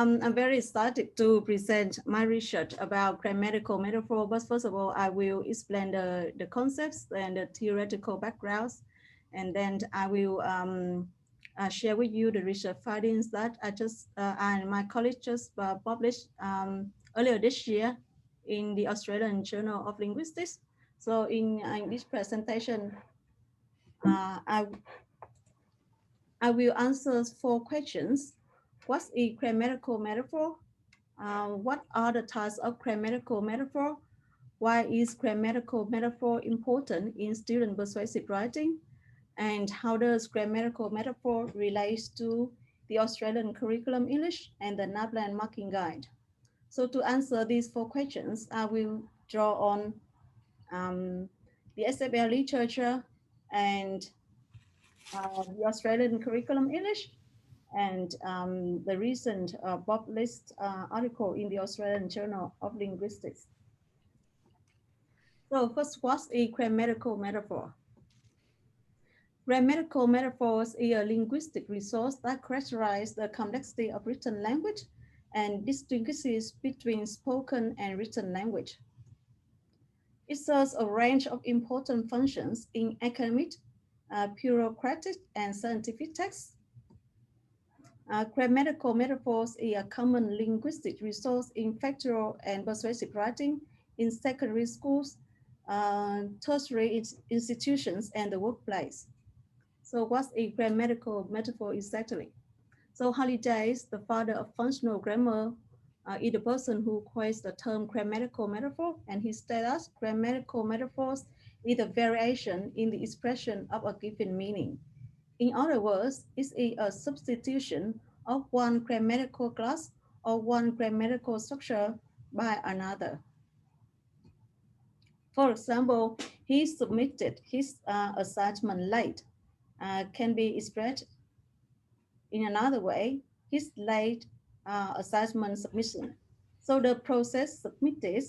I'm very excited to present my research about grammatical metaphor, but first of all, I will explain the concepts and the theoretical backgrounds, and then I will share with you the research findings that and my colleague just published earlier this year in the Australian Journal of Linguistics. So in this presentation, uh, I, I will answer 4 questions. What's a grammatical metaphor? What are the types of grammatical metaphor? Why is grammatical metaphor important in student persuasive writing? And how does grammatical metaphor relate to the Australian curriculum English and the NAPLAN marking guide? So to answer these 4 questions, I will draw on the SFL literature and the Australian curriculum English and the recent published article in the Australian Journal of Linguistics. So first, what's a grammatical metaphor? Grammatical metaphors are a linguistic resource that characterizes the complexity of written language and distinguishes between spoken and written language. It serves a range of important functions in academic, bureaucratic, and scientific texts. Grammatical metaphors are a common linguistic resource in factual and persuasive writing in secondary schools, tertiary institutions, and the workplace. So what's a grammatical metaphor exactly? So Holidays, the father of functional grammar, is the person who coins the term grammatical metaphor, and he states that grammatical metaphors is a variation in the expression of a given meaning. In other words, it's a substitution of one grammatical class or one grammatical structure by another. For example, he submitted his assignment late can be expressed in another way, his late assignment submission. So the process submitted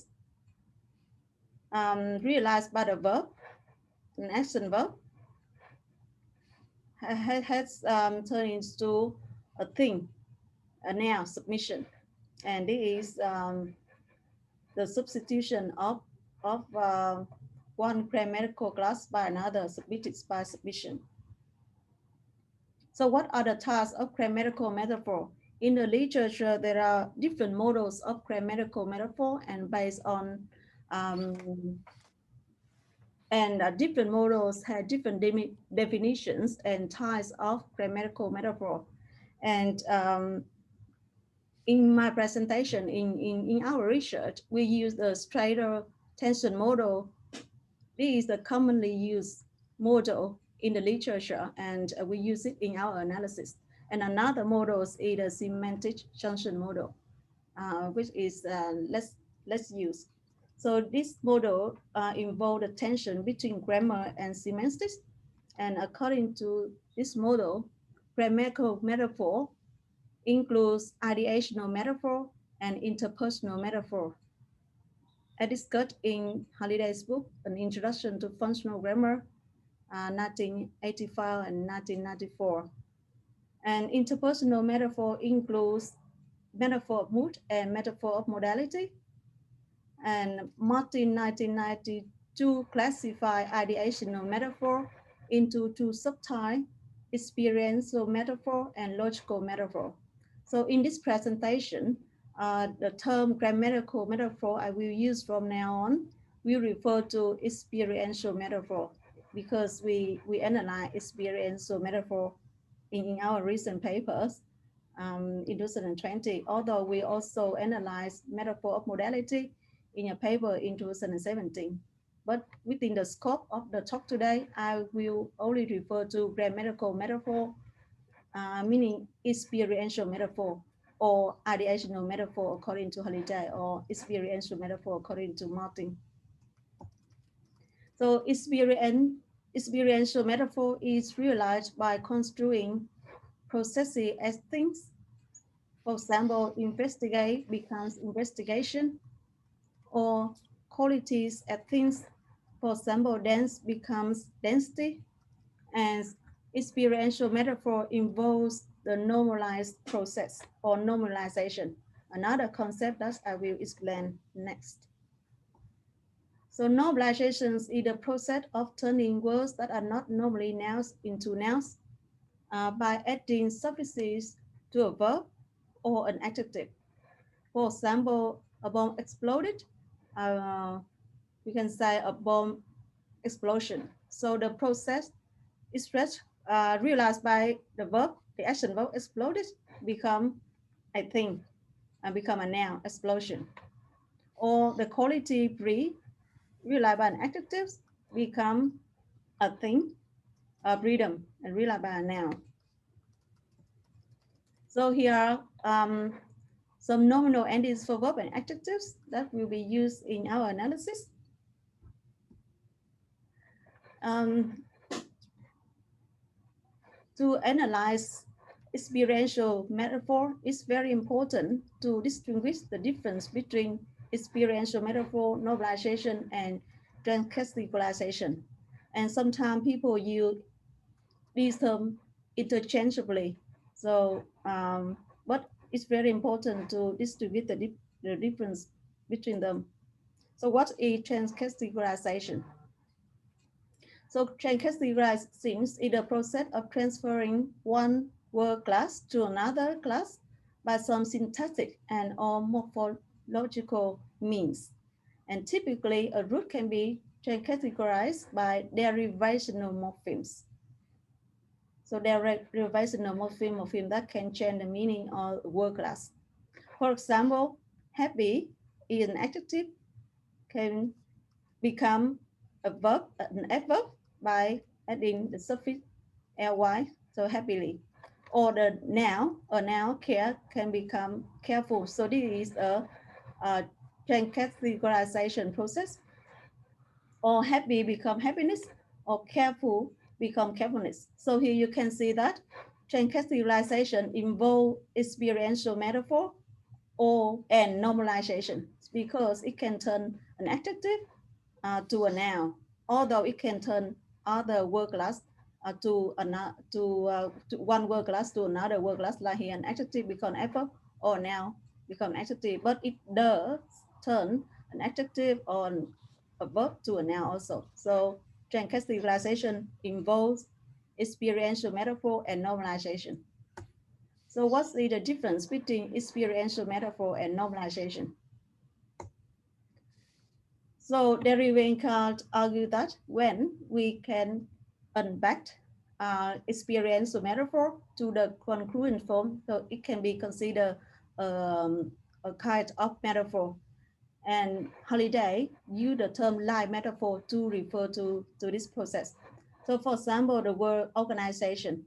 realized by the verb, an action verb, has turned into a thing, a noun submission. And this is the substitution of one grammatical class by another submitted by submission. So what are the types of grammatical metaphor? In the literature, there are different models of grammatical metaphor and based on different models have different definitions and types of grammatical metaphor. And in my presentation, in our research, we use the Strader tension model. This is the commonly used model in the literature, and we use it in our analysis. And another model is the semantic junction model, which is less used. So this model involves the tension between grammar and semantics. And according to this model, grammatical metaphor includes ideational metaphor and interpersonal metaphor. I discussed in Holiday's book, An Introduction to Functional Grammar, 1985 and 1994. And interpersonal metaphor includes metaphor of mood and metaphor of modality. And Martin, 1992, classified ideational metaphor into 2 subtypes, experiential metaphor and logical metaphor. So in this presentation, the term grammatical metaphor I will use from now on will refer to experiential metaphor because we analyze experiential metaphor in our recent papers in 2020, although we also analyze metaphor of modality in a paper in 2017. But within the scope of the talk today, I will only refer to grammatical metaphor, meaning experiential metaphor or ideational metaphor according to Holiday or experiential metaphor according to Martin. So experiential metaphor is realized by construing processes as things. For example, investigate becomes investigation, or qualities as things. For example, dense becomes density, and experiential metaphor involves the normalized process or normalization, another concept that I will explain next. So normalization is the process of turning words that are not normally nouns into nouns by adding suffixes to a verb or an adjective. For example, a bomb exploded. We can say a bomb explosion. So the process is realized by the verb, the action verb exploded, become a thing, and become a noun, explosion. Or the quality breed, realized by an adjective, become a thing, a freedom, and realized by a noun. So here are some nominal endings for verb and adjectives that will be used in our analysis. To analyze experiential metaphor, it's very important to distinguish the difference between experiential metaphor, normalization, and transcategorization. And sometimes people use these terms interchangeably. So, but it's very important to distinguish the difference between them. So what is transcategorization? So transcategorizing is the process of transferring one word class to another class by some syntactic and or morphological means. And typically a root can be transcategorized by derivational morphemes. So derivational morpheme that can change the meaning of word class. For example, happy is an adjective can become a verb, an adverb by adding the suffix ly, so happily. Or the noun, a noun care can become careful. So this is a categorization process. Or happy become happiness, or careful become carefulness. So here you can see that categorization involve experiential metaphor and normalization because it can turn an adjective to a noun, although it can turn other word class to one word class to another word class, like here an adjective become adverb or noun become adjective, but it does turn an adjective or a verb to a noun also. So transcategorization involves experiential metaphor and normalization. So what's the difference between experiential metaphor and normalization? So Derivancard argue that when we can unpack experience or metaphor to the congruent form, so it can be considered a kind of metaphor. And Holiday used the term line metaphor to refer to this process. So for example, the word organization.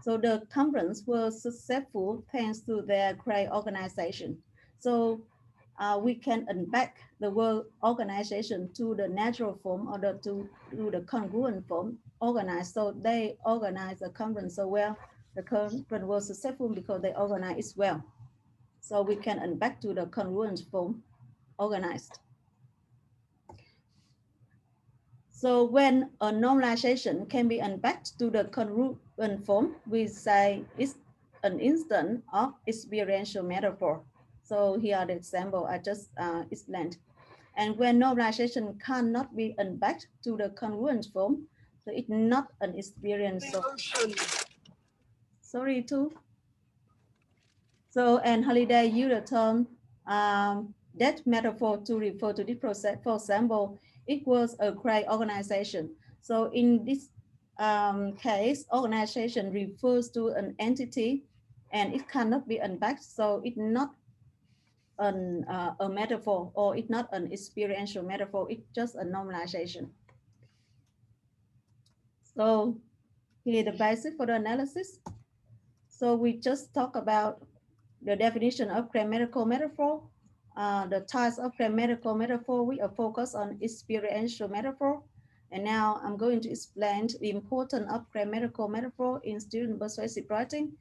So the conference was successful thanks to their great organization. So we can unpack the word organization to the natural form or to the congruent form, organized. So they organize the conference so well. The conference was successful because they organized well. So we can unpack to the congruent form, organized. So when a normalization can be unpacked to the congruent form, we say it's an instance of experiential metaphor. So here are the example I just explained. And when normalization cannot be unpacked to the congruent form, so it's not an experience. Sorry too. So, and Holiday used the term that metaphor to refer to this process. For example, it was a great organization. So in this case, organization refers to an entity and it cannot be unpacked. So it's not a metaphor or it's not an experiential metaphor. It's just a normalization. So here the basis for the analysis. So we just talk about the definition of grammatical metaphor, the types of grammatical metaphor. We are focused on experiential metaphor. And now I'm going to explain the importance of grammatical metaphor in student persuasive writing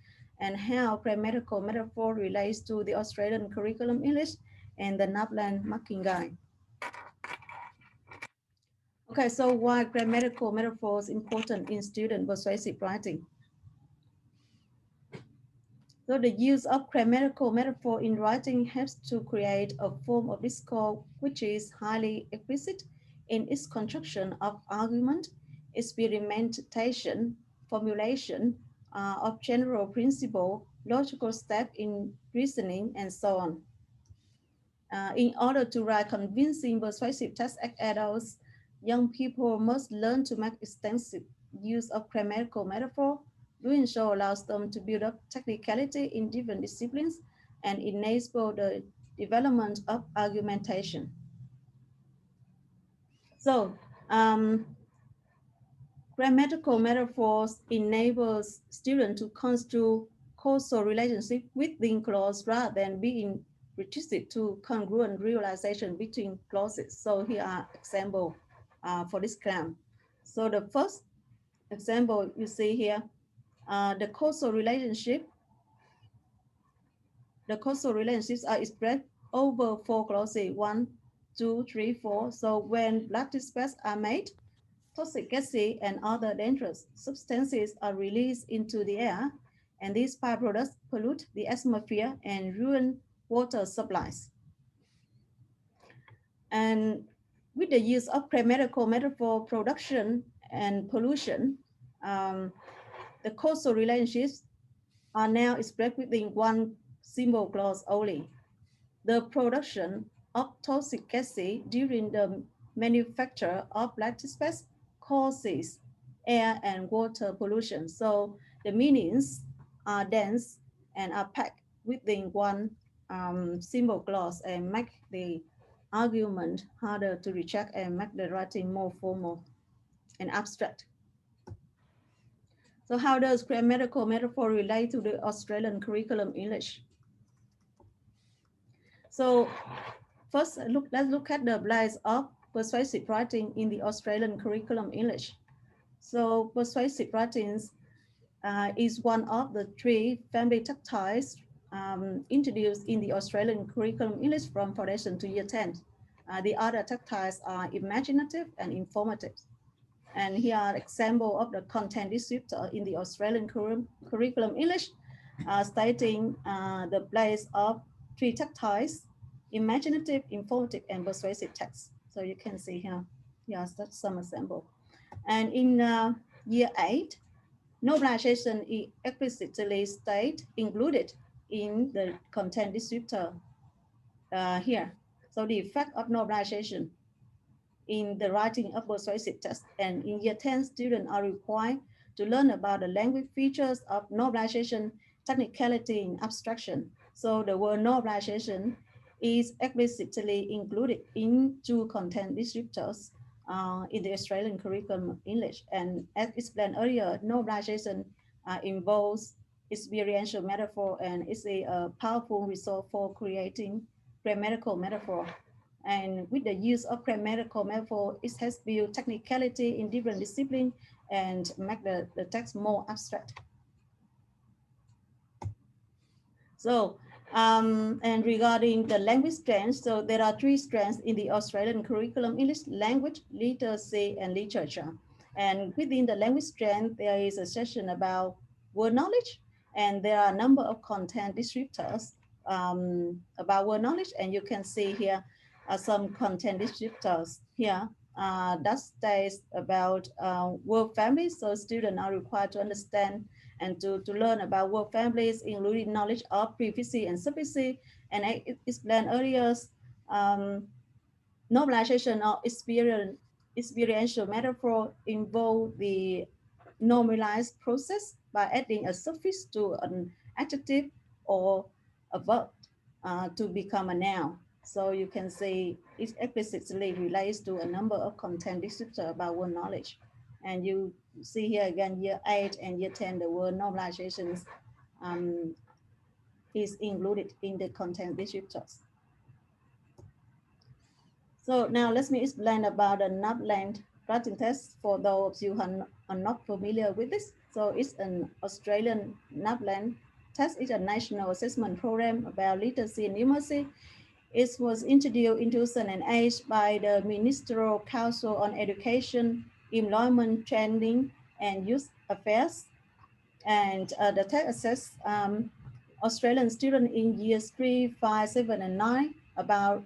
and how grammatical metaphor relates to the Australian curriculum English and the NAPLAN marking guide. Okay, so why grammatical metaphor is important in student persuasive writing? So the use of grammatical metaphor in writing helps to create a form of discourse which is highly explicit in its construction of argument, experimentation, formulation of general principle, logical step in reasoning, and so on. In order to write convincing persuasive text as adults, young people must learn to make extensive use of grammatical metaphor. Doing so allows them to build up technicality in different disciplines and enable the development of argumentation. So, grammatical metaphors enables students to construct causal relationship within clause rather than being reduced to congruent realization between clauses. So here are examples for this claim. So the first example you see here, the causal relationships are expressed over 4 clauses, 1, 2, 3, 4. So when black dispatches are made, toxic gases and other dangerous substances are released into the air, and these byproducts pollute the atmosphere and ruin water supplies. And with the use of grammatical metaphor production and pollution, the causal relationships are now expressed within one simple clause only. The production of toxic gases during the manufacture of lactic space causes air and water pollution. So the meanings are dense and are packed within one simple clause and make the argument harder to reject and make the writing more formal and abstract. So how does grammatical metaphor relate to the Australian curriculum English? So first, let's look at the place of persuasive writing in the Australian curriculum English. So persuasive writings is one of the 3 family tactiles introduced in the Australian curriculum English from foundation to year 10. The other tactiles are imaginative and informative. And here are examples of the content descriptor in the Australian curriculum English, stating the place of 3 tactiles: imaginative, informative, and persuasive text. So you can see here, yes, that's some example. And in year 8, novelization is explicitly included in the content descriptor here. So the effect of novelization in the writing of persuasive text, and in year 10, students are required to learn about the language features of novelization, technicality, and abstraction. So the word novelization is explicitly included into content descriptors in the Australian curriculum English. And as explained earlier, novelization involves experiential metaphor and is a powerful resource for creating grammatical metaphor. And with the use of grammatical metaphor, it has built technicality in different disciplines and make the text more abstract. So, and regarding the language strengths, so there are 3 strengths in the Australian curriculum: English, language, literacy, and literature. And within the language strength, there is a section about word knowledge, and there are a number of content descriptors about word knowledge, and you can see here some content descriptors here that states about word families. So students are required to understand and to learn about word families, including knowledge of prefixes and suffixes. And I explained earlier, normalization of experiential metaphor involve the normalized process by adding a suffix to an adjective or a verb to become a noun. So you can see it explicitly relates to a number of content descriptors about word knowledge. And you see here again, year 8 and year 10, the word normalizations is included in the content descriptors. So now let me explain about the NAPLAN writing test for those you are not familiar with this. So it's an Australian NAPLAN test. It's a national assessment program about literacy and numeracy. It was introduced in 2008 by the Ministerial Council on Education, Employment, Training, and Youth Affairs. And the test assesses Australian students in years 3, 5, 7, and 9 about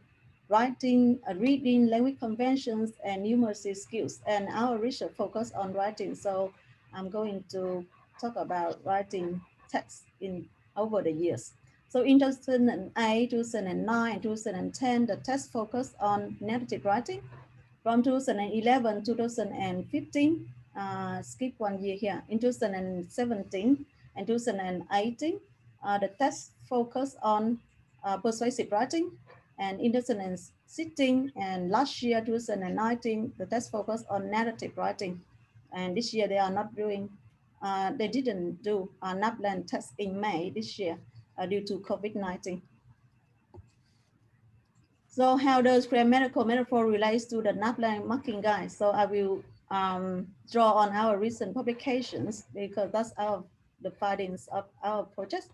writing, reading, language conventions, and numeracy skills. And our research focus on writing. So I'm going to talk about writing text in over the years. So in 2008, 2009, 2010, the test focused on narrative writing. From 2011 to 2015, skip 1 year here. In 2017 and 2018, the test focused on persuasive writing. And in 2016 and last year, 2019, the test focused on narrative writing. And this year they are not doing, they didn't do a NAPLAN test in May this year due to COVID-19. So how does grammatical metaphor relates to the NAPLAN marking guide? So I will draw on our recent publications because that's the findings of our project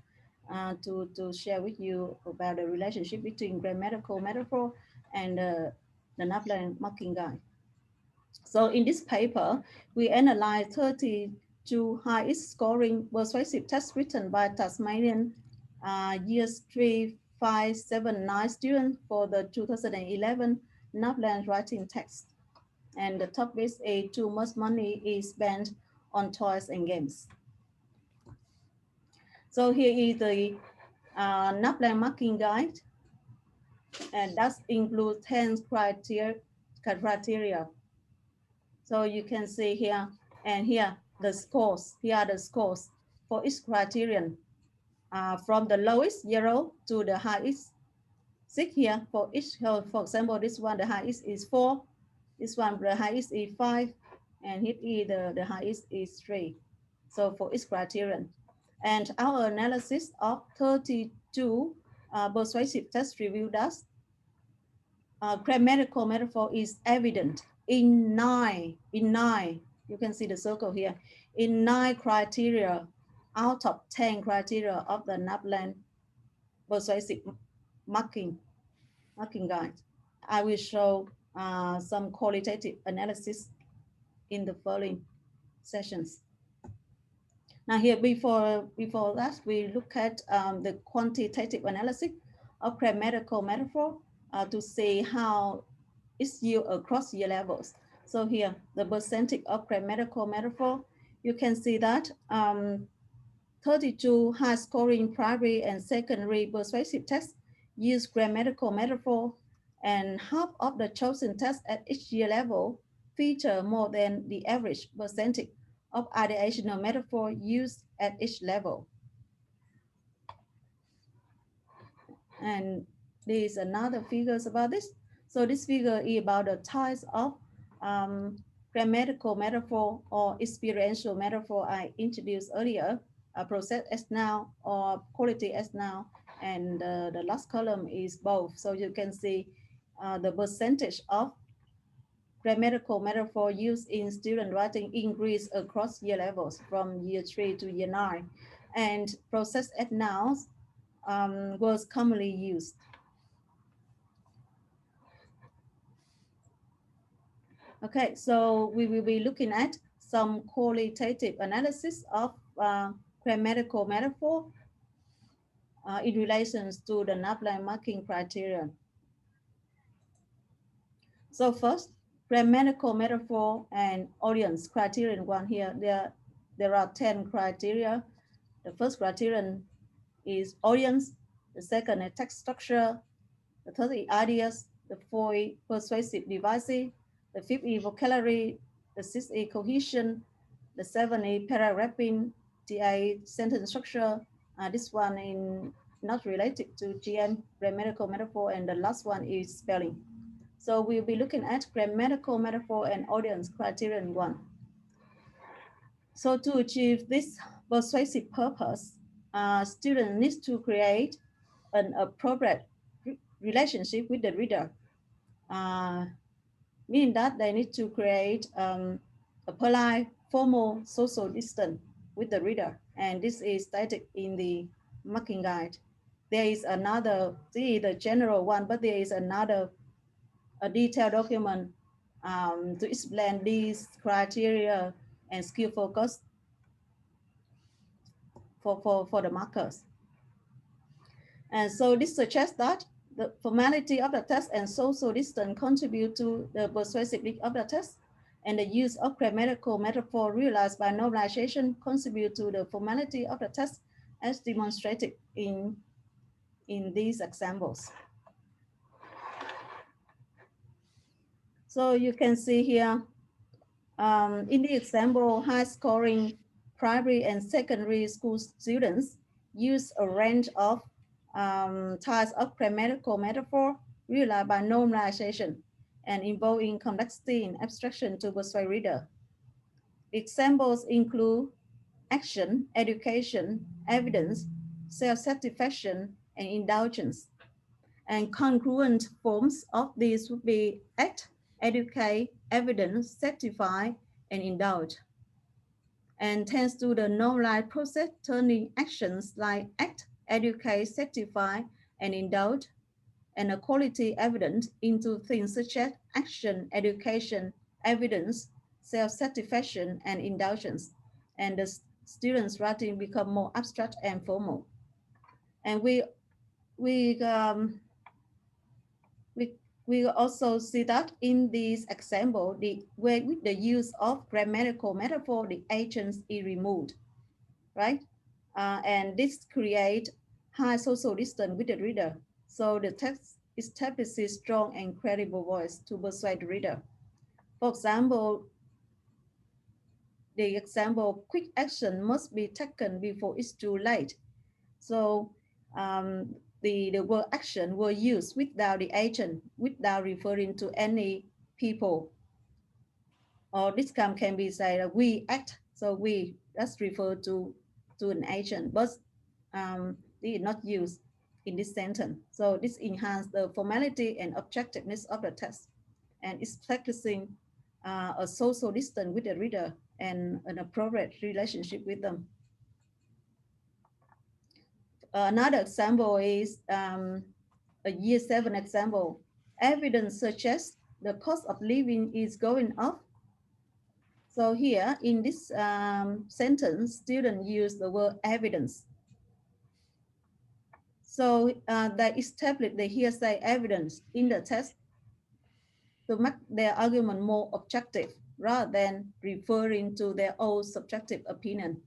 to share with you about the relationship between grammatical metaphor and the NAPLAN marking guide. So in this paper, we analyzed 32 highest scoring persuasive tests written by Tasmanian years 3, 5, 7, 9 students for the 2011 NAPLAN writing text. And the topic is too much money is spent on toys and games. So here is the NAPLAN marking guide, and that includes 10 criteria. So you can see here and here the scores. Here are the scores for each criterion from the lowest 0 to the highest 6 here for each. For example, this one the highest is 4. This one the highest is 5, and here the highest is 3. So for each criterion, and our analysis of 32 persuasive test revealed that grammatical metaphor is evident in nine, you can see the circle here, in 9 criteria out of 10 criteria of the NAPLAN persuasive marking guide. I will show some qualitative analysis in the following sessions. Now here, before that, we look at the quantitative analysis of grammatical metaphor to see how it's used across year levels. So here, the percentage of grammatical metaphor, you can see that 32 high scoring primary and secondary persuasive tests use grammatical metaphor, and half of the chosen tests at each year level feature more than the average percentage of ideational metaphor used at each level. And there is another figures about this. So this figure is about the types of grammatical metaphor or experiential metaphor I introduced earlier, process as noun or quality as noun, and the last column is both. So you can see the percentage of grammatical metaphor used in student writing increase across year levels from year 3 to year 9, and process as nouns was commonly used. Okay, so we will be looking at some qualitative analysis of grammatical metaphor in relation to the NAPLAN marking criterion. So first, grammatical metaphor and audience criterion 1 here. There are 10 criteria. The first criterion is audience. The second is text structure. The third is ideas. The fourth is persuasive devices. The fifth is vocabulary. The sixth is cohesion. The seventh is paragraphing. The eighth, sentence structure. This one is not related to GM, grammatical metaphor, and the last one is spelling. So we'll be looking at grammatical metaphor and audience criterion 1. So to achieve this persuasive purpose, students need to create an appropriate relationship with the reader, meaning that they need to create a polite, formal social distance with the reader. And this is stated in the marking guide. There is another, the general one, but there is another a detailed document to explain these criteria and skill focus for the markers. And so this suggests that the formality of the text and social distance contribute to the persuasiveness of the text, and the use of grammatical metaphor realized by normalization contribute to the formality of the text as demonstrated in these examples. So you can see here, in the example, high-scoring primary and secondary school students use a range of types of grammatical metaphor realized by normalization and involving complexity and abstraction to persuade reader. Examples include action, education, evidence, self-satisfaction, and indulgence. And congruent forms of these would be act, educate, evidence, certify, and indulge. And thanks to the normalized process, turning actions like act, educate, certify, and indulge, and a quality evidence into things such as action, education, evidence, self-satisfaction, and indulgence. And the students' writing become more abstract and formal. And we we also see that in this example, with the use of grammatical metaphor, the agents is removed, right? And this creates high social distance with the reader. So the text establishes strong and credible voice to persuade the reader. For example, the example, quick action must be taken before it's too late. So the word action were used without the agent, without referring to any people. Or this can be said we act. So we, that's referred to an agent, but they did not use in this sentence. So this enhances the formality and objectiveness of the text, and is practicing a social distance with the reader and an appropriate relationship with them. Another example is a year 7 example. Evidence suggests the cost of living is going up. So here in this sentence, students use the word evidence. So they establish the hearsay evidence in the text to make their argument more objective rather than referring to their own subjective opinion.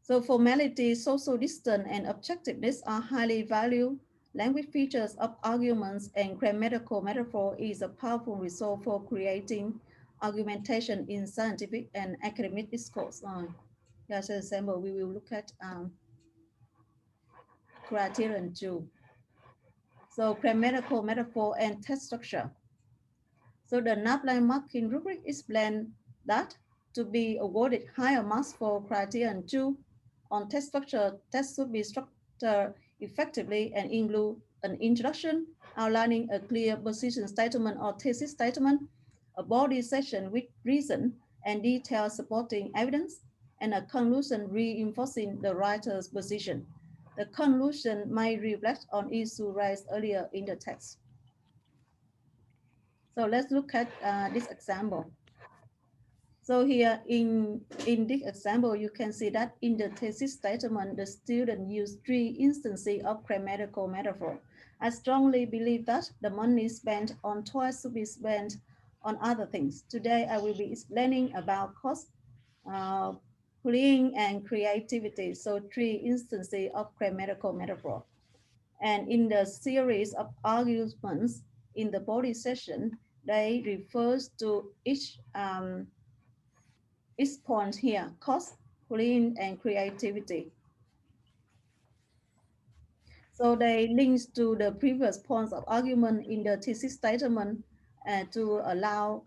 So formality, social distance, and objectiveness are highly valued language features of arguments, and grammatical metaphor is a powerful resource for creating argumentation in scientific and academic discourse. As an example, we will look at Criterion 2. So grammatical metaphor and text structure. So the NAPLAN marking rubric explains that to be awarded higher marks for Criterion 2 on text structure, text should be structured effectively and include an introduction outlining a clear position statement or thesis statement, a body section with reason and detailed supporting evidence, and a conclusion reinforcing the writer's position. The conclusion may reflect on issues raised earlier in the text. So let's look at this example. So here in this example, you can see that in the thesis statement, the student used 3 instances of grammatical metaphor. I strongly believe that the money spent on toys should be spent on other things. Today, I will be explaining about cost, playing, and creativity. So 3 instances of grammatical metaphor. And in the series of arguments in the body session, they refers to each point here, cost, clean, and creativity. So they links to the previous points of argument in the thesis statement to allow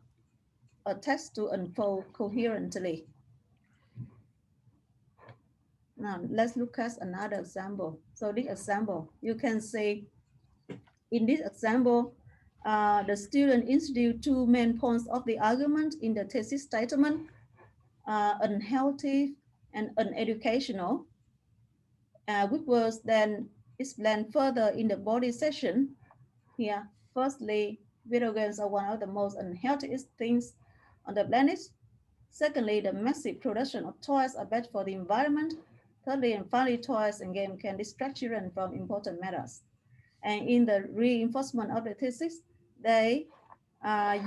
a text to unfold coherently. Now let's look at another example. So this example, you can see in this example, the student introduced 2 main points of the argument in the thesis statement, unhealthy and uneducational, which was then explained further in the body session. Here, firstly, video games are one of the most unhealthiest things on the planet. Secondly, the massive production of toys are bad for the environment. Thirdly and finally, toys and games can distract children from important matters. And in the reinforcement of the thesis, they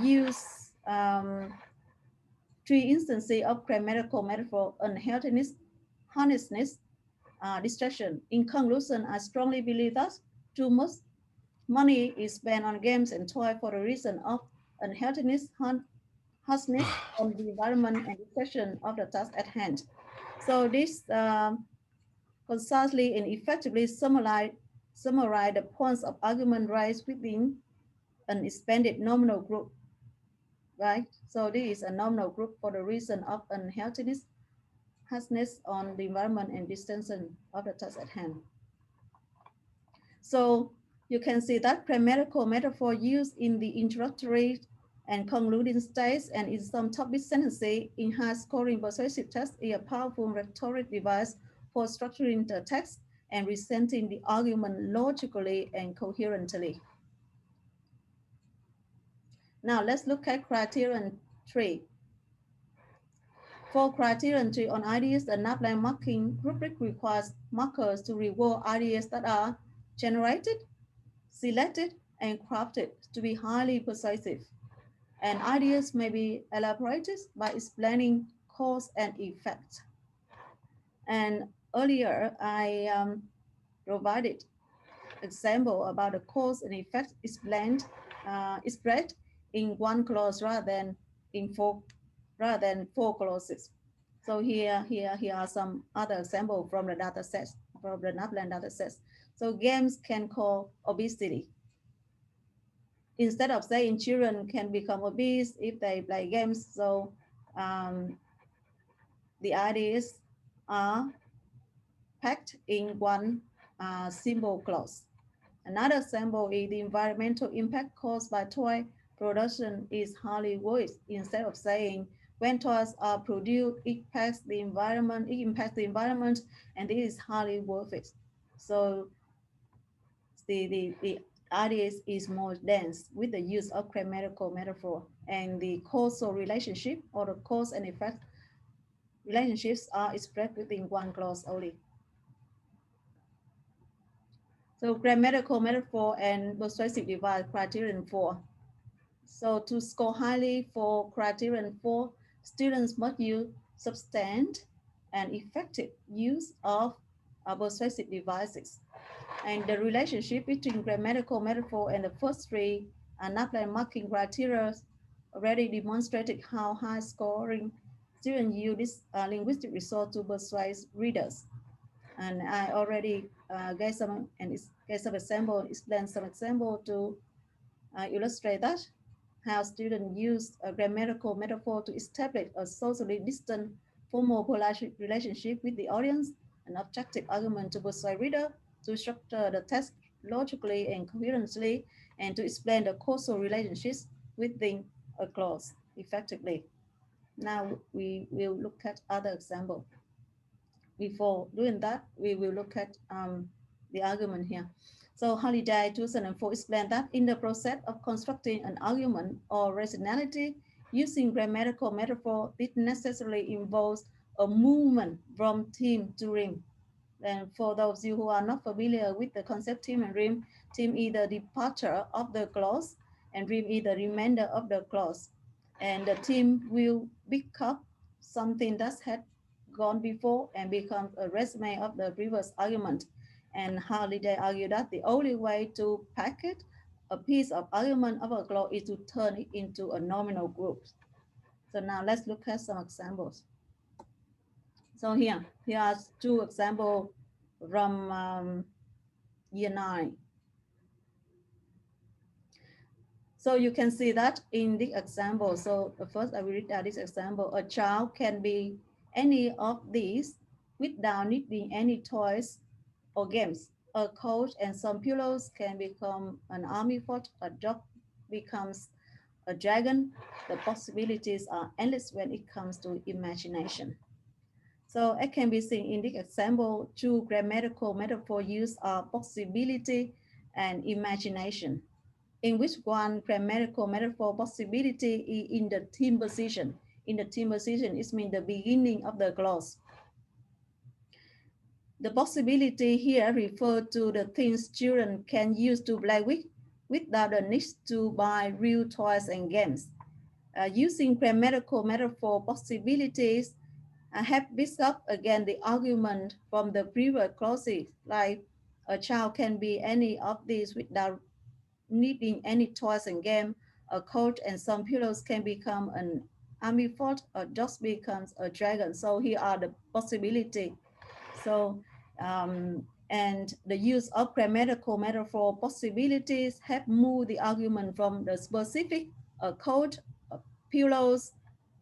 use three instances of grammatical metaphor: unhealthiness, honestness, distraction. In conclusion, I strongly believe that too much money is spent on games and toys for the reason of unhealthiness, harshness on the environment, and distraction of the task at hand. So this concisely and effectively summarize the points of argument raised within an expanded nominal group, right? So this is a nominal group for the reason of unhealthiness, harshness on the environment, and distension of the task at hand. So you can see that grammatical metaphor used in the introductory and concluding stage and in some topic sentences in high scoring persuasive text is a powerful rhetoric device for structuring the text and presenting the argument logically and coherently. Now let's look at criterion 3. For criterion 3 on ideas, the NAPLAN marking rubric requires markers to reward ideas that are generated, selected, and crafted to be highly persuasive. And ideas may be elaborated by explaining cause and effect. And earlier, I provided example about the cause and effect explained, expressed in one clause rather than four clauses. So here are some other examples from the data sets, from the NAPLAN data sets. So games can cause obesity. Instead of saying children can become obese if they play games, so the ideas are packed in one simple clause. Another example is the environmental impact caused by toy production is highly worse. Instead of saying when toys are produced, it impacts the environment, and it is highly worth it. So the idea is more dense with the use of grammatical metaphor, and the causal relationship or the cause and effect relationships are expressed within one clause only. So grammatical metaphor and persuasive device criterion 4. So to score highly for criterion 4, students must use substantive and effective use of persuasive devices. And the relationship between grammatical metaphor and the first three NAPLAN marking criteria already demonstrated how high scoring students use this linguistic resource to persuade readers. And I already gave some example, explained some example to illustrate that how students use a grammatical metaphor to establish a socially distant formal relationship with the audience, an objective argument to persuade reader, to structure the text logically and coherently, and to explain the causal relationships within a clause effectively. Now we will look at other example. Before doing that, we will look at the argument here. So Holiday 2004 explained that in the process of constructing an argument or rationality using grammatical metaphor, it necessarily involves a movement from theme to rhyme. And for those of you who are not familiar with the concept theme and rhyme, theme is the departure of the clause and rhyme is the remainder of the clause. And the theme will pick up something that had gone before and becomes a resume of the previous argument. And Holiday argued that the only way to package a piece of argument of a clause is to turn it into a nominal group. So now let's look at some examples. So here are two examples from year 9. So you can see that in the example. So first I will read out this example. A child can be any of these without needing any toys or games. A coach and some pillows can become an army fort. A dog becomes a dragon. The possibilities are endless when it comes to imagination. So it can be seen in this example, two grammatical metaphor use are possibility and imagination. In which one grammatical metaphor possibility is in the theme position. In the theme position, it means the beginning of the clause. The possibility here refer to the things children can use to play with without the need to buy real toys and games. Using grammatical metaphor possibilities, I have picked up again the argument from the previous clauses, like a child can be any of these without needing any toys and game. A coat and some pillows can become an army fort, a dog becomes a dragon. So here are the possibility. So, and the use of grammatical metaphor possibilities have moved the argument from the specific, a coat, a pillows,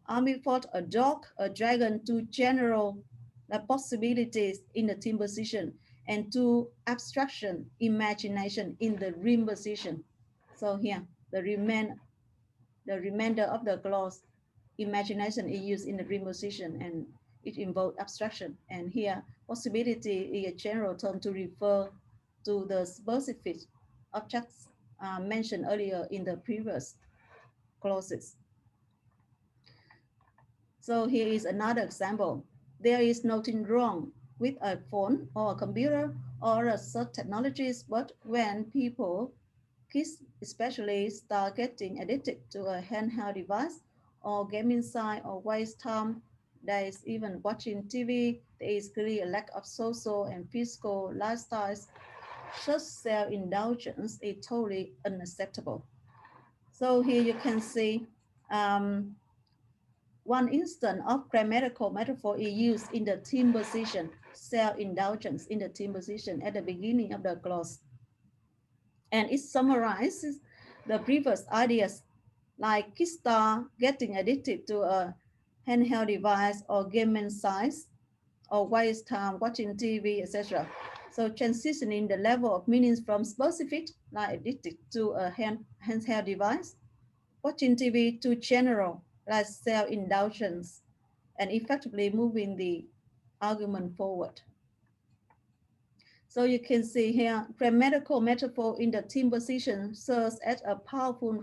army fort, a dog, a dragon, to general the possibilities in the team position and to abstraction, imagination in the rim position. So here, the remainder of the clause, imagination is used in the rim position and it involves abstraction. And here, possibility is a general term to refer to the specific objects mentioned earlier in the previous clauses. So here is another example. There is nothing wrong with a phone or a computer or a such technologies, but when people, kids especially, start getting addicted to a handheld device or gaming site or waste time, there is even watching TV, there is clearly a lack of social and physical lifestyles. Such self-indulgence is totally unacceptable. So here you can see one instance of grammatical metaphor is used in the team position, self-indulgence in the team position at the beginning of the clause. And it summarizes the previous ideas like kids start getting addicted to a handheld device or gaming sites or waste time watching TV, etc. So transitioning the level of meanings from specific, like addicted to a handheld device, watching TV, to general, like self-indulgence, and effectively moving the argument forward. So you can see here, grammatical metaphor in the team position serves as a powerful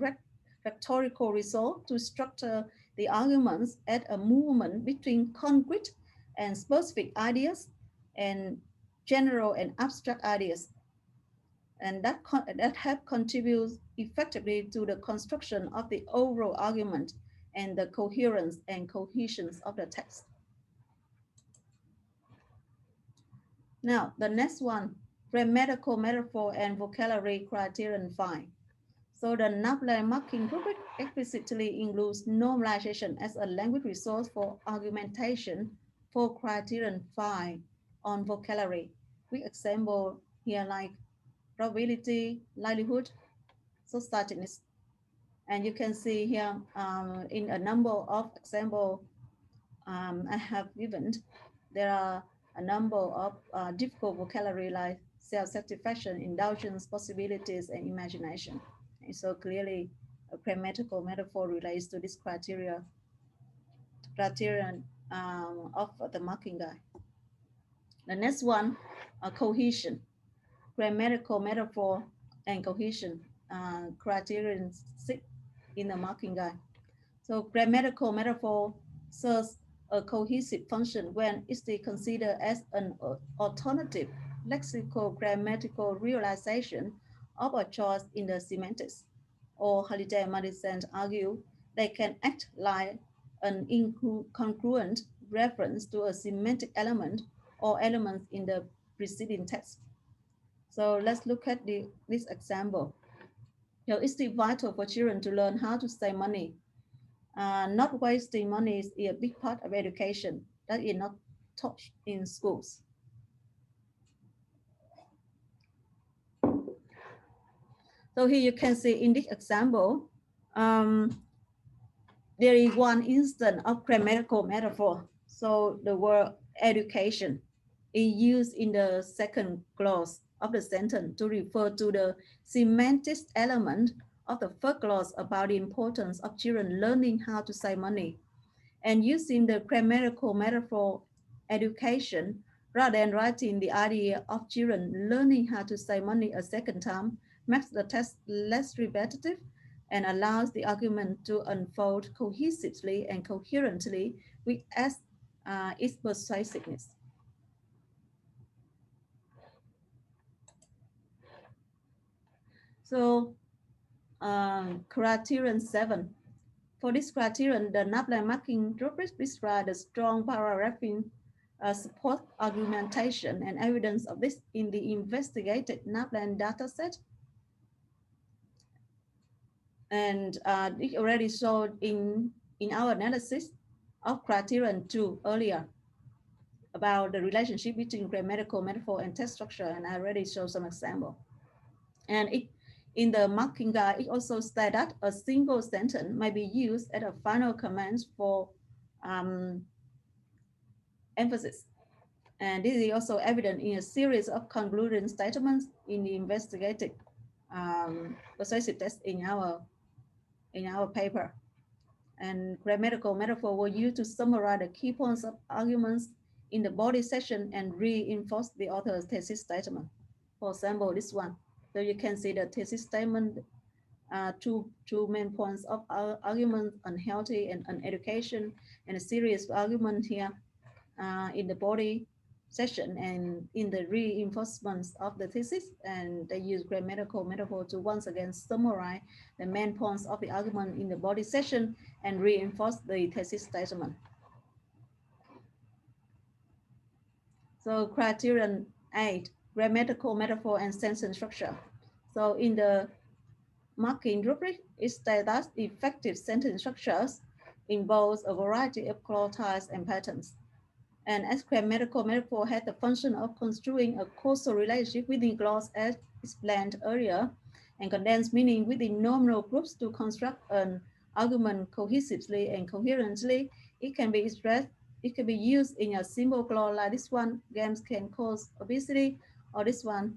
rhetorical resource to structure the arguments at a movement between concrete and specific ideas and general and abstract ideas. And that have contributed effectively to the construction of the overall argument and the coherence and cohesion of the text. Now, the next one, grammatical metaphor and vocabulary criterion 5. So the NAPLAN marking rubric explicitly includes normalization as a language resource for argumentation for criterion 5 on vocabulary. We example here like probability, likelihood, societiness. And you can see here in a number of examples I have given, there are a number of difficult vocabulary like self-satisfaction, indulgence, possibilities, and imagination. And so clearly, a grammatical metaphor relates to this criterion of the marking guide. The next one, cohesion, grammatical metaphor and cohesion, criterion 6 in the marking guide. So grammatical metaphor serves a cohesive function when it is considered as an alternative lexical grammatical realization of a choice in the semantics. Or Holiday and Madison argue they can act like an incongruent reference to a semantic element or elements in the preceding text. So let's look at this example. It's vital for children to learn how to save money. Not wasting money is a big part of education that is not taught in schools. So here you can see in this example, there is one instance of grammatical metaphor. So the word education is used in the second clause of the sentence to refer to the semantic element of the first clause about the importance of children learning how to save money. And using the grammatical metaphor education rather than writing the idea of children learning how to save money a second time makes the text less repetitive and allows the argument to unfold cohesively and coherently with its persuasiveness. So Criterion 7. For this criterion, the NAPLAN marking rubric describes the strong paragraphing support argumentation and evidence of this in the investigated NAPLAN dataset. And it already showed in our analysis of Criterion 2 earlier about the relationship between grammatical metaphor and text structure, and I already showed some example. And in the marking guide, it also states that a single sentence may be used as a final command for emphasis. And this is also evident in a series of concluding statements in the investigated persuasive test in our paper. And grammatical metaphor were used to summarize the key points of arguments in the body section and reinforce the author's thesis statement. For example, this one. So you can see the thesis statement, two main points of argument, unhealthy and uneducation, and a series of arguments here in the body section and in the reinforcements of the thesis. And they use grammatical metaphor to once again summarize the main points of the argument in the body section and reinforce the thesis statement. So criterion 8, grammatical metaphor and sentence structure. So in the marking rubric, it states that effective sentence structures involves a variety of clause types and patterns. And as grammatical metaphor had the function of construing a causal relationship within clause as explained earlier, and condense meaning within nominal groups to construct an argument cohesively and coherently, it can be expressed, it can be used in a simple clause like this one, games can cause obesity, or this one,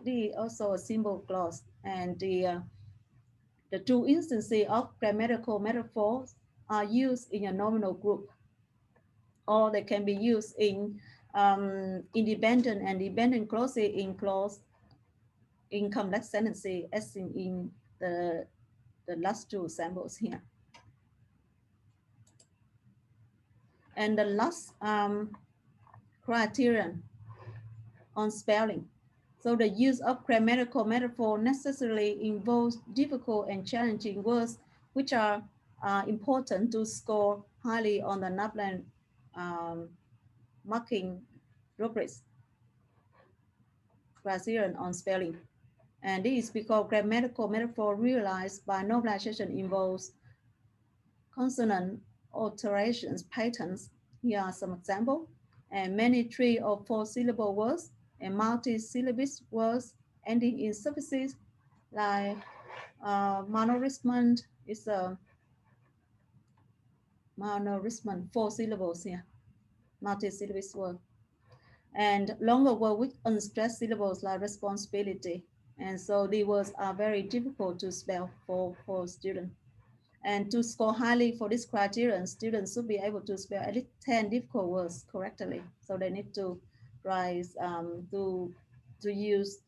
this is also a simple clause. And the two instances of grammatical metaphors are used in a nominal group, or they can be used in independent and dependent clauses in complex sentences, as in the last two samples here. And the last criterion on spelling. So the use of grammatical metaphor necessarily involves difficult and challenging words, which are important to score highly on the NAPLAN marking rubrics criterion on spelling. And this is because grammatical metaphor realized by normalization involves consonant alterations patterns. Here are some examples. And many 3 or 4 syllable words and multi-syllabic words ending in suffixes like monorismant is a monorismant, 4 syllables here, multi-syllabic word. And longer words with unstressed syllables like responsibility. And so the words are very difficult to spell for students. And to score highly for this criterion, students should be able to spell at least 10 difficult words correctly. So they need to rise to use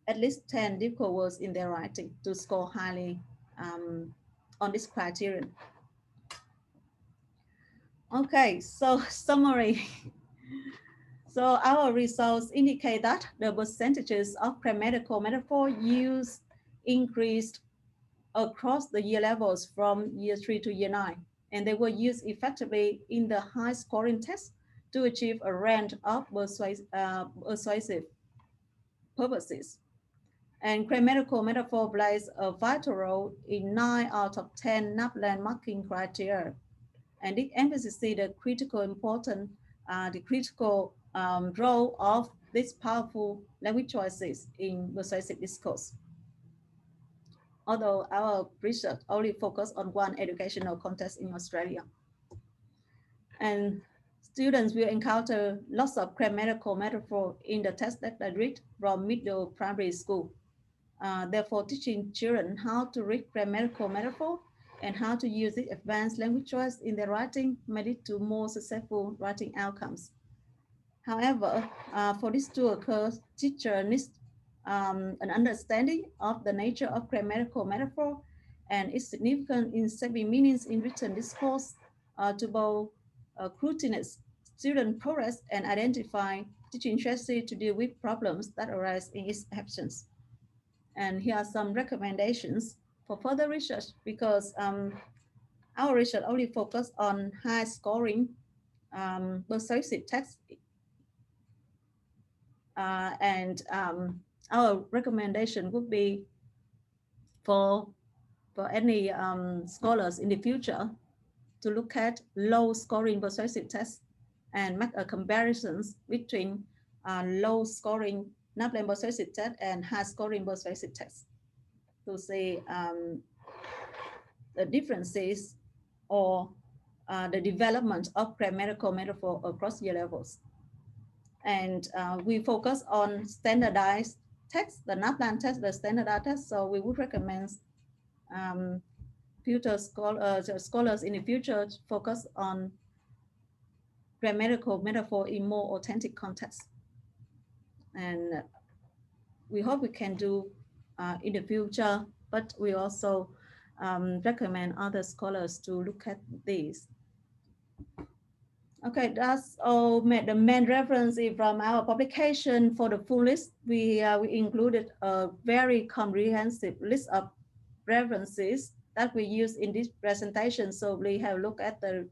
at least 10 difficult words in their writing to score highly on this criterion. Okay, so summary. So our results indicate that the percentages of grammatical metaphor use increased across the year levels from year 3 to year 9, and they were used effectively in the high scoring test to achieve a range of persuasive purposes. And grammatical metaphor plays a vital role in 9 out of 10 NAPLAN marking criteria. And it emphasizes the critical importance, the critical role of these powerful language choices in persuasive discourse. Although our research only focused on one educational context in Australia. And students will encounter lots of grammatical metaphor in the test that they read from middle primary school. Therefore, teaching children how to read grammatical metaphor and how to use the advanced language choice in their writing may lead to more successful writing outcomes. However, for this to occur, teacher needs an understanding of the nature of grammatical metaphor and its significance in shaping meanings in written discourse to both scrutinize student progress and identify teaching strategy to deal with problems that arise in its absence. And here are some recommendations for further research, because our research only focus on high scoring persuasive text. And our recommendation would be for any scholars in the future to look at low scoring persuasive tests and make a comparisons between low scoring NAPLAN persuasive test and high scoring persuasive tests to see the differences or the development of grammatical metaphor across year levels. And we focus on standardized text, the NAPLAN test, the standardized test. So we would recommend future scholars in the future focus on grammatical metaphor in more authentic context. And we hope we can do in the future, but we also recommend other scholars to look at these. Okay, that's all. The main reference is from our publication. For the full list, we included a very comprehensive list of references that we use in this presentation. So we have looked at the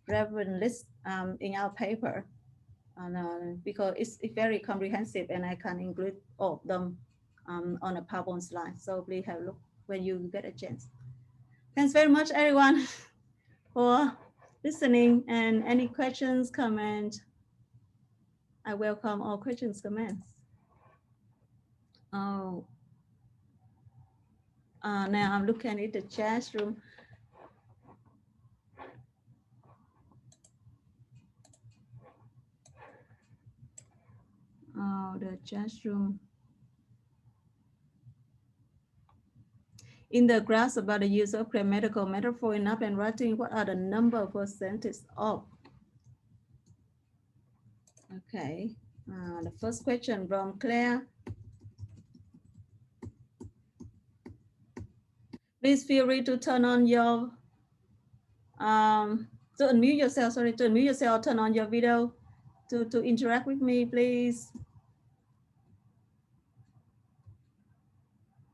reference list in our paper, and because it's very comprehensive, and I can include all of them on a PowerPoint slide. So please have a look when you get a chance. Thanks very much, everyone, for listening. And any questions, comments? I welcome all questions, comments. Oh, now I'm looking at the chat room. Oh, the chat room. In the graphs about the use of grammatical metaphor in NAPLAN writing, what are the number of percentage of? Okay, the first question from Claire. Please feel free to turn on your, to unmute yourself, sorry, to unmute yourself, turn on your video to interact with me, please.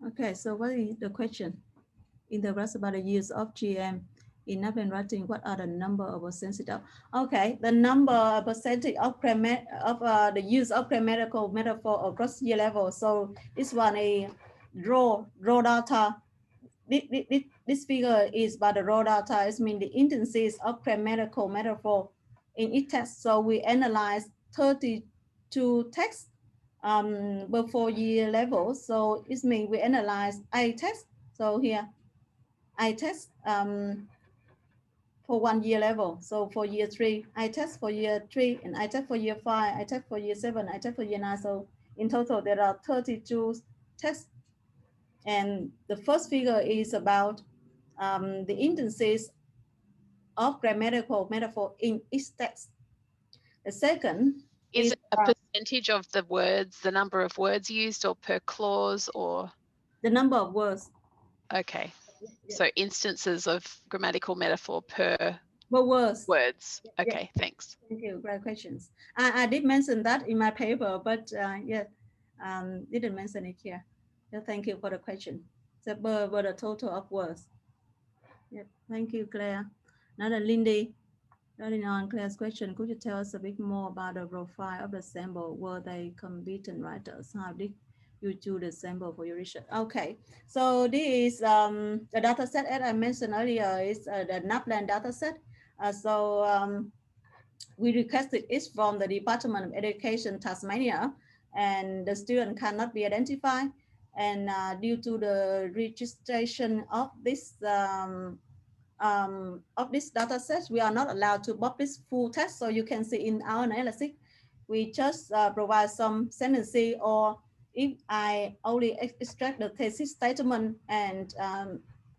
Okay, so what is the question? In the graphs about the use of GM in NAPLAN writing, what are the number of percentage of? Okay, the number percentage of the use of grammatical metaphor across year level. So this one is raw data. This figure is by the raw data. It means the instances of grammatical metaphor in each text. So we analyze 32 texts before year level. So it means we analyze 8 texts. So here, I test for 1 year level. So for year 3, I test for year 3, and I test for year 5, I test for year 7, I test for year 9. So in total, there are 32 tests. And the first figure is about the instances of grammatical metaphor in each text. The second is it a percentage of the words, the number of words used, or per clause, or? The number of words. Okay. Yeah. So instances of grammatical metaphor per words. Okay, yeah. Thanks. Thank you. Great questions. I did mention that in my paper, but didn't mention it here. So thank you for the question. So the total of words. Yep. Thank you, Claire. Another Lindy. Starting on Claire's question, could you tell us a bit more about the profile of the sample? Were they competent writers? How did you choose the sample for your research? Okay, so this is the data set as I mentioned earlier is the NAPLAN data set. We requested it from the Department of Education, Tasmania, and the student cannot be identified. And due to the registration of this data set, we are not allowed to publish full text. So you can see in our analysis, we just provide some sentences, or if I only extract the thesis statement and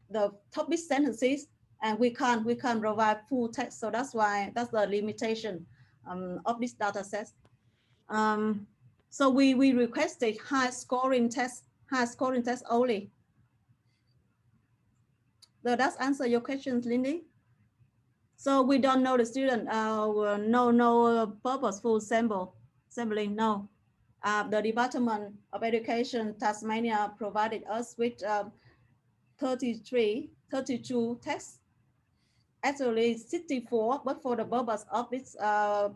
the topic sentences, and we can't provide full text. So that's the limitation of this data set. So we requested high scoring tests only. Does that answer your questions, Lindy? So we don't know the student, no purposeful sampling, no. The Department of Education Tasmania provided us with 32 texts. Actually 64, but for the purpose of this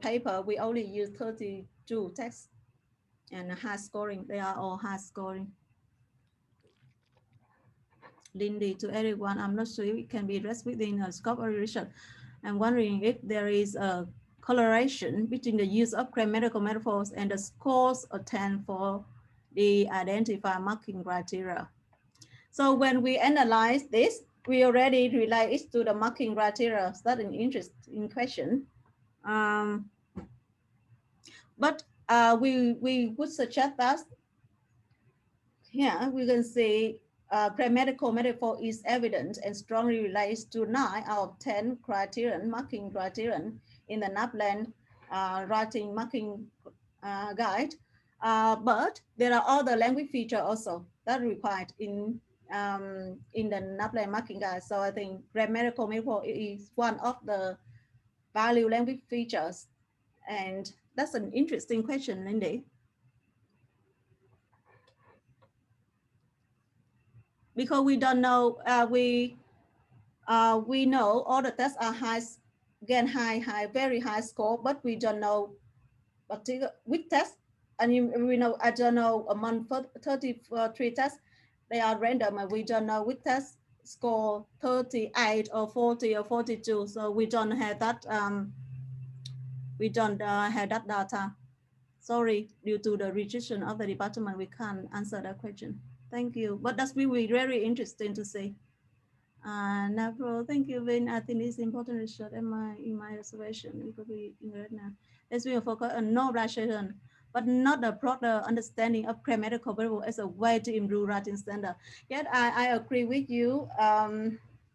paper, we only use 32 texts and high scoring. They are all high scoring. Lindy, to everyone, I'm not sure if it can be addressed within a scope of research. I'm wondering if there is a correlation between the use of grammatical metaphors and the scores obtained for the identified marking criteria. So when we analyze this, we already relate it to the marking criteria. That's an interesting question. But we would suggest that, yeah, we can say grammatical metaphor is evident and strongly relates to 9 out of 10 criterion, marking criterion in the NAPLAN writing marking guide. But there are other language features also that are required in the NAPLAN marking guide. So I think grammatical metaphor is one of the value language features. And that's an interesting question, Lindy. Because we don't know, we know all the tests are high, again, very high score, but we don't know particular which test. And we know, I don't know, among 33 tests, they are random, and we don't know which test score 38 or 40 or 42. So we don't have that. We don't have that data. Sorry, due to the restriction of the department, we can't answer that question. Thank you. But that's really very interesting to see. NAPLAN, thank you, Vin. I think it's important research in my observation. It could be in right now. Let's be focus on normalization, but not the broader understanding of grammatical variable as a way to improve writing standard. Yet I agree with you.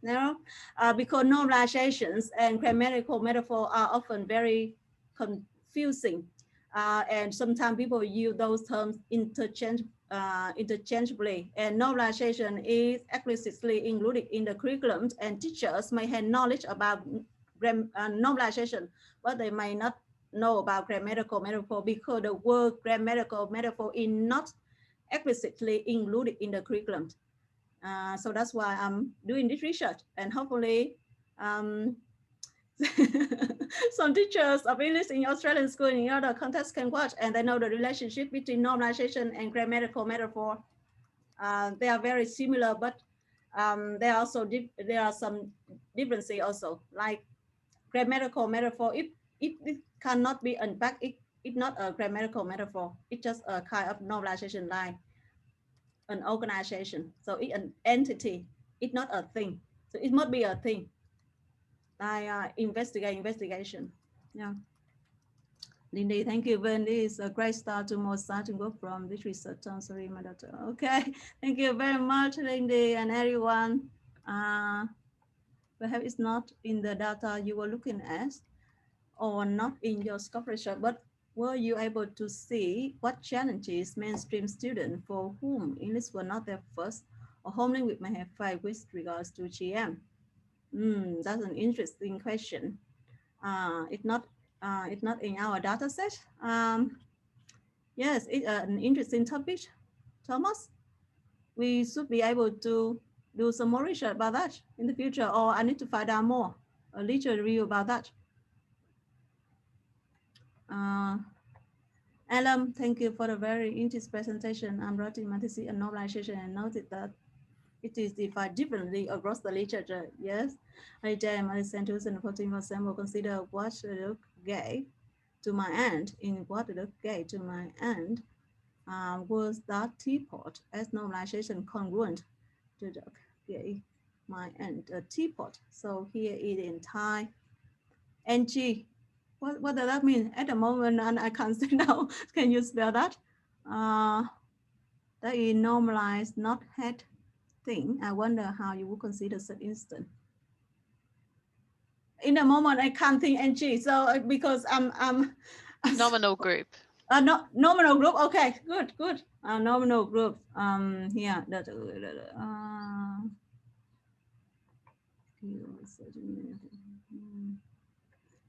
Because normalizations and grammatical metaphor are often very confusing. And sometimes people use those terms interchangeably, and normalization is explicitly included in the curriculum, and teachers may have knowledge about normalization, but they may not know about grammatical metaphor because the word grammatical metaphor is not explicitly included in the curriculum. So that's why I'm doing this research, and hopefully some teachers of English in Australian school in other contexts can watch, and they know the relationship between normalization and grammatical metaphor. They are very similar, but there are some differences also. Like grammatical metaphor, if it cannot be unpacked, it's not a grammatical metaphor. It's just a kind of normalization, like an organization. So it's an entity. It's not a thing. So it must be a thing. Investigation. Yeah. Lindy, thank you, Vin. This is a great start to more starting group from this research. Sorry, my daughter. Okay, thank you very much, Lindy, and everyone. Perhaps it's not in the data you were looking at, or not in your scope research, but were you able to see what challenges mainstream students for whom English was not their first or home language may have faced with regards to GM? That's an interesting question. It's not in our data set. Yes, it's an interesting topic, Thomas. We should be able to do some more research about that in the future, or I need to find out more, a literature review about that. Alan, thank you for the very interesting presentation. I'm writing my thesis on normalization and noted that it is defined differently across the literature. Yes, I dare my 2014, for example, consider what look gay to my end. In what look gay to my end was that teapot as normalization congruent to the gay my end teapot. So here it in Thai. NG. What does that mean? At the moment, and I can't say now. Can you spell that? That is normalized, not had thing. I wonder how you would consider such instance. In the moment, I can't think NG. So because I'm nominal group. No, nominal group. Okay, good. Nominal group. Here.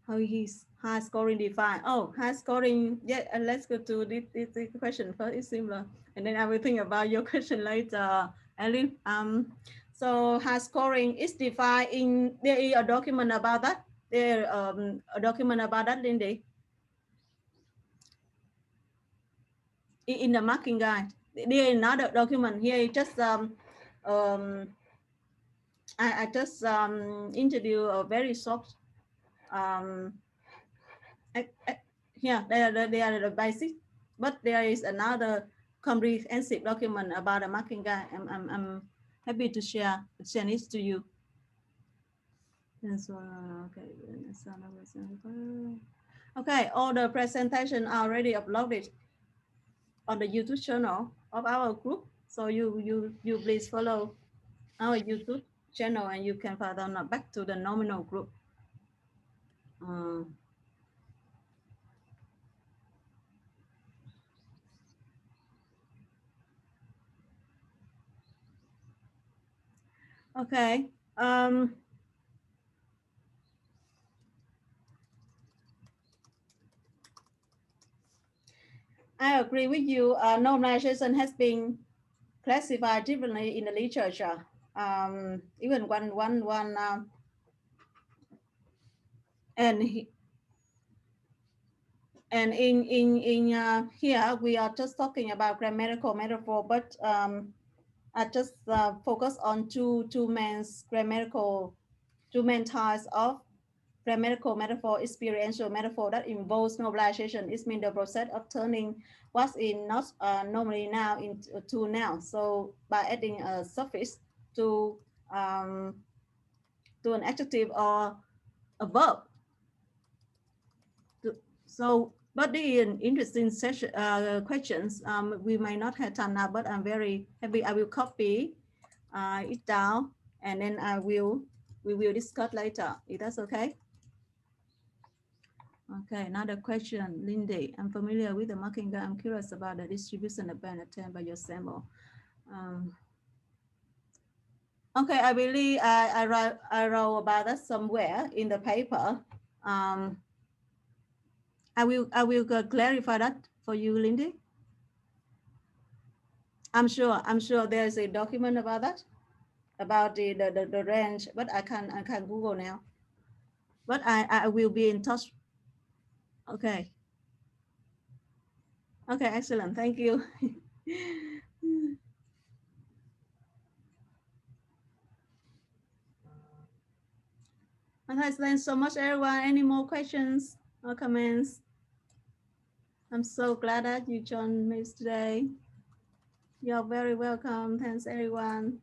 How is high scoring defined? Oh, high scoring. Yeah, let's go to this question first. It's similar, and then I will think about your question later, Ellen. So high scoring is defined in there is a document about that. There a document about that, Lindy. In the marking guide, there is another document here. Just I just introduce a very short yeah, they are the basic, but there is another comprehensive document about the marking guide. I'm happy to share it to you. And so, okay, okay, all the presentation are already uploaded on the YouTube channel of our group. So you please follow our YouTube channel and you can further back to the nominal group. Okay. I agree with you. Normalization has been classified differently in the literature. Even one and in here we are just talking about grammatical metaphor, but I just focus on two main types of grammatical metaphor. Experiential metaphor that involves normalization. It means the process of turning what's in not normally now into noun. So by adding a suffix to an adjective or a verb. So, but the interesting session, questions, we might not have time now, but I'm very happy. I will copy it down and then we will discuss later. Is that okay? Okay, another question, Lindy. I'm familiar with the marking guide. I'm curious about the distribution of band attained by your sample. Okay, I believe I wrote about that somewhere in the paper. I will clarify that for you, Lindy. I'm sure there's a document about that, about the range, but I can Google now. But I will be in touch. Okay. Okay, excellent. Thank you. Thanks so much, everyone. Any more questions or comments? I'm so glad that you joined me today. You're very welcome. Thanks, everyone.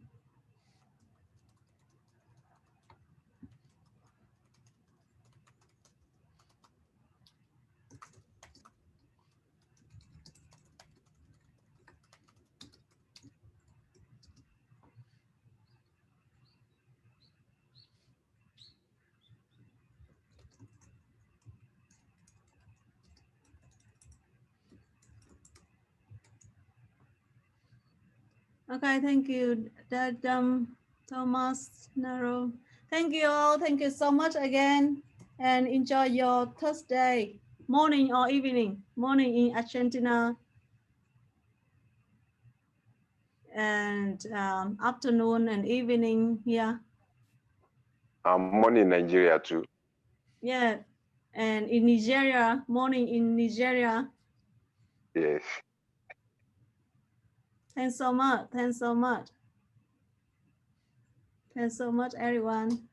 Okay, thank you, Thomas, Naro. Thank you all. Thank you so much again, and enjoy your Thursday morning or evening. Morning in Argentina, and afternoon and evening here. Morning in Nigeria too. Yeah, and in Nigeria, morning in Nigeria. Yes. Thanks so much. Thanks so much. Thanks so much, everyone.